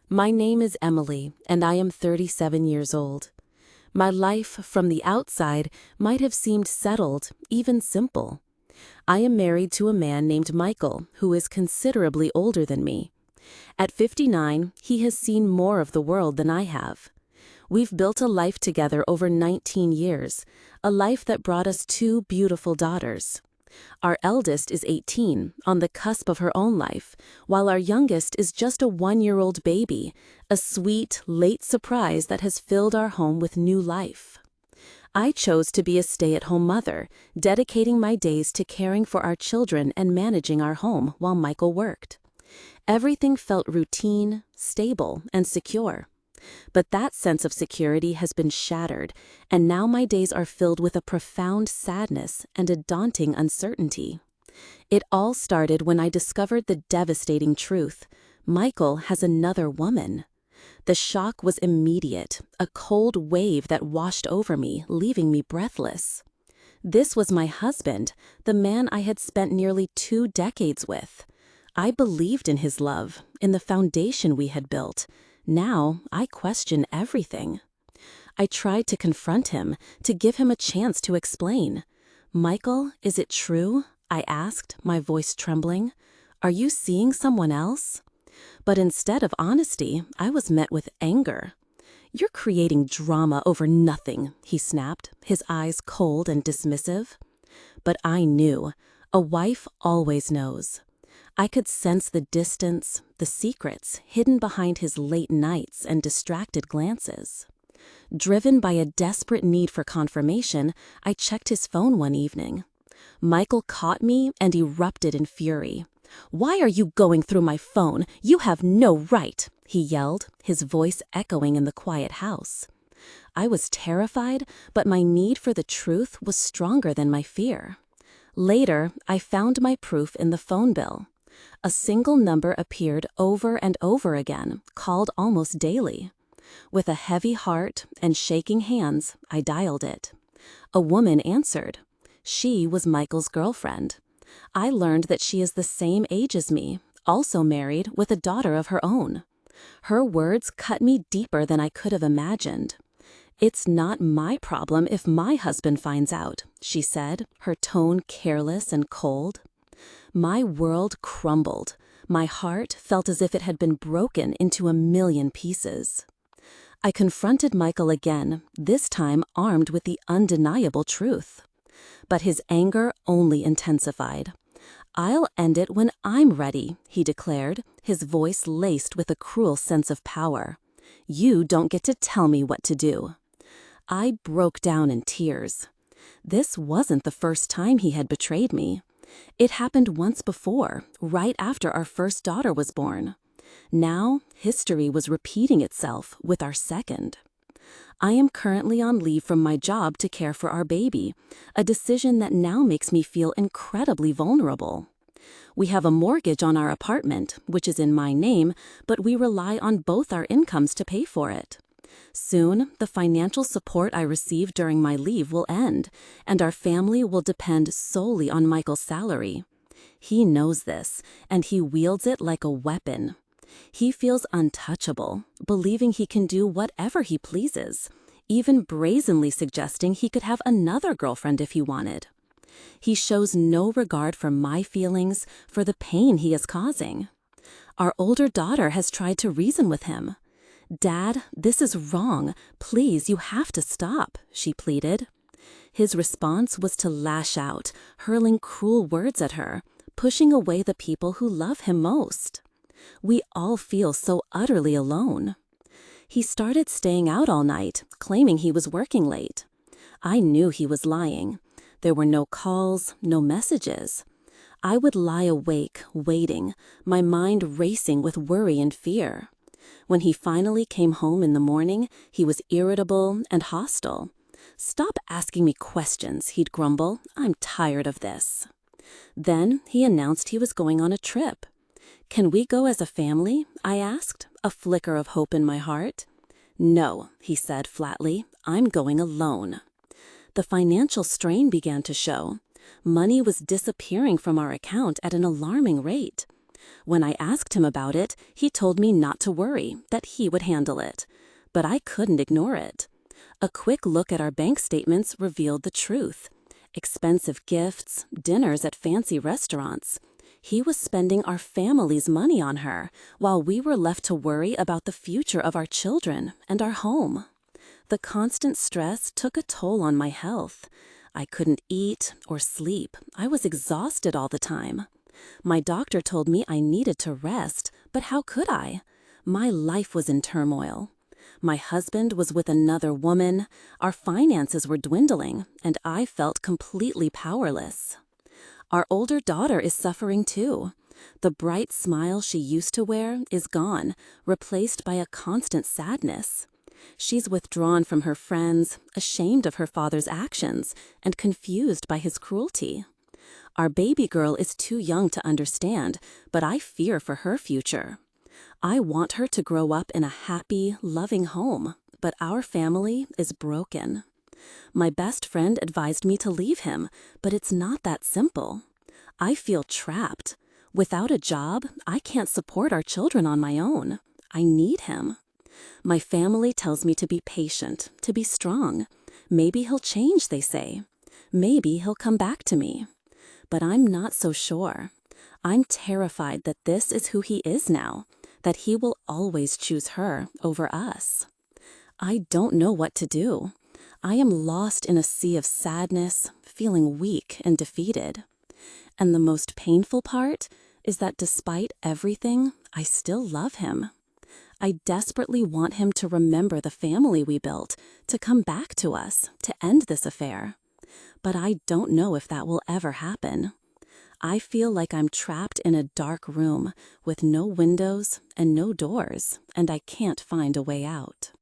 My name is Emily, and I am 37 years old. My life, from the outside, might have seemed settled, even simple. I am married to a man named Michael, who is considerably older than me. At 59, he has seen more of the world than I have. We've built a life together over 19 years, a life that brought us two beautiful daughters. Our eldest is 18, on the cusp of her own life, while our youngest is just a 1-year-old baby, a sweet, late surprise that has filled our home with new life. I chose to be a stay-at-home mother, dedicating my days to caring for our children and managing our home while Michael worked. Everything felt routine, stable, and secure. But that sense of security has been shattered, and now my days are filled with a profound sadness and a daunting uncertainty. It all started when I discovered the devastating truth: Michael has another woman. The shock was immediate, a cold wave that washed over me, leaving me breathless. This was my husband, the man I had spent nearly 2 decades with. I believed in his love, in the foundation we had built. Now, I question everything. I tried to confront him, to give him a chance to explain. "Michael, is it true?" I asked, my voice trembling. "Are you seeing someone else?" But instead of honesty, I was met with anger. "You're creating drama over nothing," he snapped, his eyes cold and dismissive. But I knew. A wife always knows. I could sense the distance, the secrets hidden behind his late nights and distracted glances. Driven by a desperate need for confirmation, I checked his phone one evening. Michael caught me and erupted in fury. "Why are you going through my phone? You have no right!" he yelled, his voice echoing in the quiet house. I was terrified, but my need for the truth was stronger than my fear. Later, I found my proof in the phone bill. A single number appeared over and over again, called almost daily. With a heavy heart and shaking hands, I dialed it. A woman answered. She was Michael's girlfriend. I learned that she is the same age as me, also married with a daughter of her own. Her words cut me deeper than I could have imagined. "It's not my problem if my husband finds out," she said, her tone careless and cold. My world crumbled. My heart felt as if it had been broken into a million pieces. I confronted Michael again, this time armed with the undeniable truth. But his anger only intensified. "I'll end it when I'm ready," he declared, his voice laced with a cruel sense of power. "You don't get to tell me what to do." I broke down in tears. This wasn't the first time he had betrayed me. It happened once before, right after our first daughter was born. Now, history was repeating itself with our second. I am currently on leave from my job to care for our baby, a decision that now makes me feel incredibly vulnerable. We have a mortgage on our apartment, which is in my name, but we rely on both our incomes to pay for it. Soon, the financial support I received during my leave will end, and our family will depend solely on Michael's salary. He knows this, and he wields it like a weapon. He feels untouchable, believing he can do whatever he pleases, even brazenly suggesting he could have another girlfriend if he wanted. He shows no regard for my feelings, for the pain he is causing. Our older daughter has tried to reason with him. "Dad, this is wrong. Please, you have to stop," she pleaded. His response was to lash out, hurling cruel words at her, pushing away the people who love him most. We all feel so utterly alone. He started staying out all night, claiming he was working late. I knew he was lying. There were no calls, no messages. I would lie awake, waiting, my mind racing with worry and fear. When he finally came home in the morning, he was irritable and hostile. "Stop asking me questions," he'd grumble. "I'm tired of this." Then he announced he was going on a trip. "Can we go as a family?" I asked, a flicker of hope in my heart. "No," he said flatly. "I'm going alone." The financial strain began to show. Money was disappearing from our account at an alarming rate. When I asked him about it, he told me not to worry, that he would handle it. But I couldn't ignore it. A quick look at our bank statements revealed the truth. Expensive gifts, dinners at fancy restaurants. He was spending our family's money on her, while we were left to worry about the future of our children and our home. The constant stress took a toll on my health. I couldn't eat or sleep. I was exhausted all the time. My doctor told me I needed to rest, but how could I? My life was in turmoil. My husband was with another woman, our finances were dwindling, and I felt completely powerless. Our older daughter is suffering too. The bright smile she used to wear is gone, replaced by a constant sadness. She's withdrawn from her friends, ashamed of her father's actions, and confused by his cruelty. Our baby girl is too young to understand, but I fear for her future. I want her to grow up in a happy, loving home, but our family is broken. My best friend advised me to leave him, but it's not that simple. I feel trapped. Without a job, I can't support our children on my own. I need him. My family tells me to be patient, to be strong. Maybe he'll change, they say. Maybe he'll come back to me. But I'm not so sure. I'm terrified that this is who he is now, that he will always choose her over us. I don't know what to do. I am lost in a sea of sadness, feeling weak and defeated. And the most painful part is that despite everything, I still love him. I desperately want him to remember the family we built, to come back to us, to end this affair. But I don't know if that will ever happen. I feel like I'm trapped in a dark room with no windows and no doors, and I can't find a way out.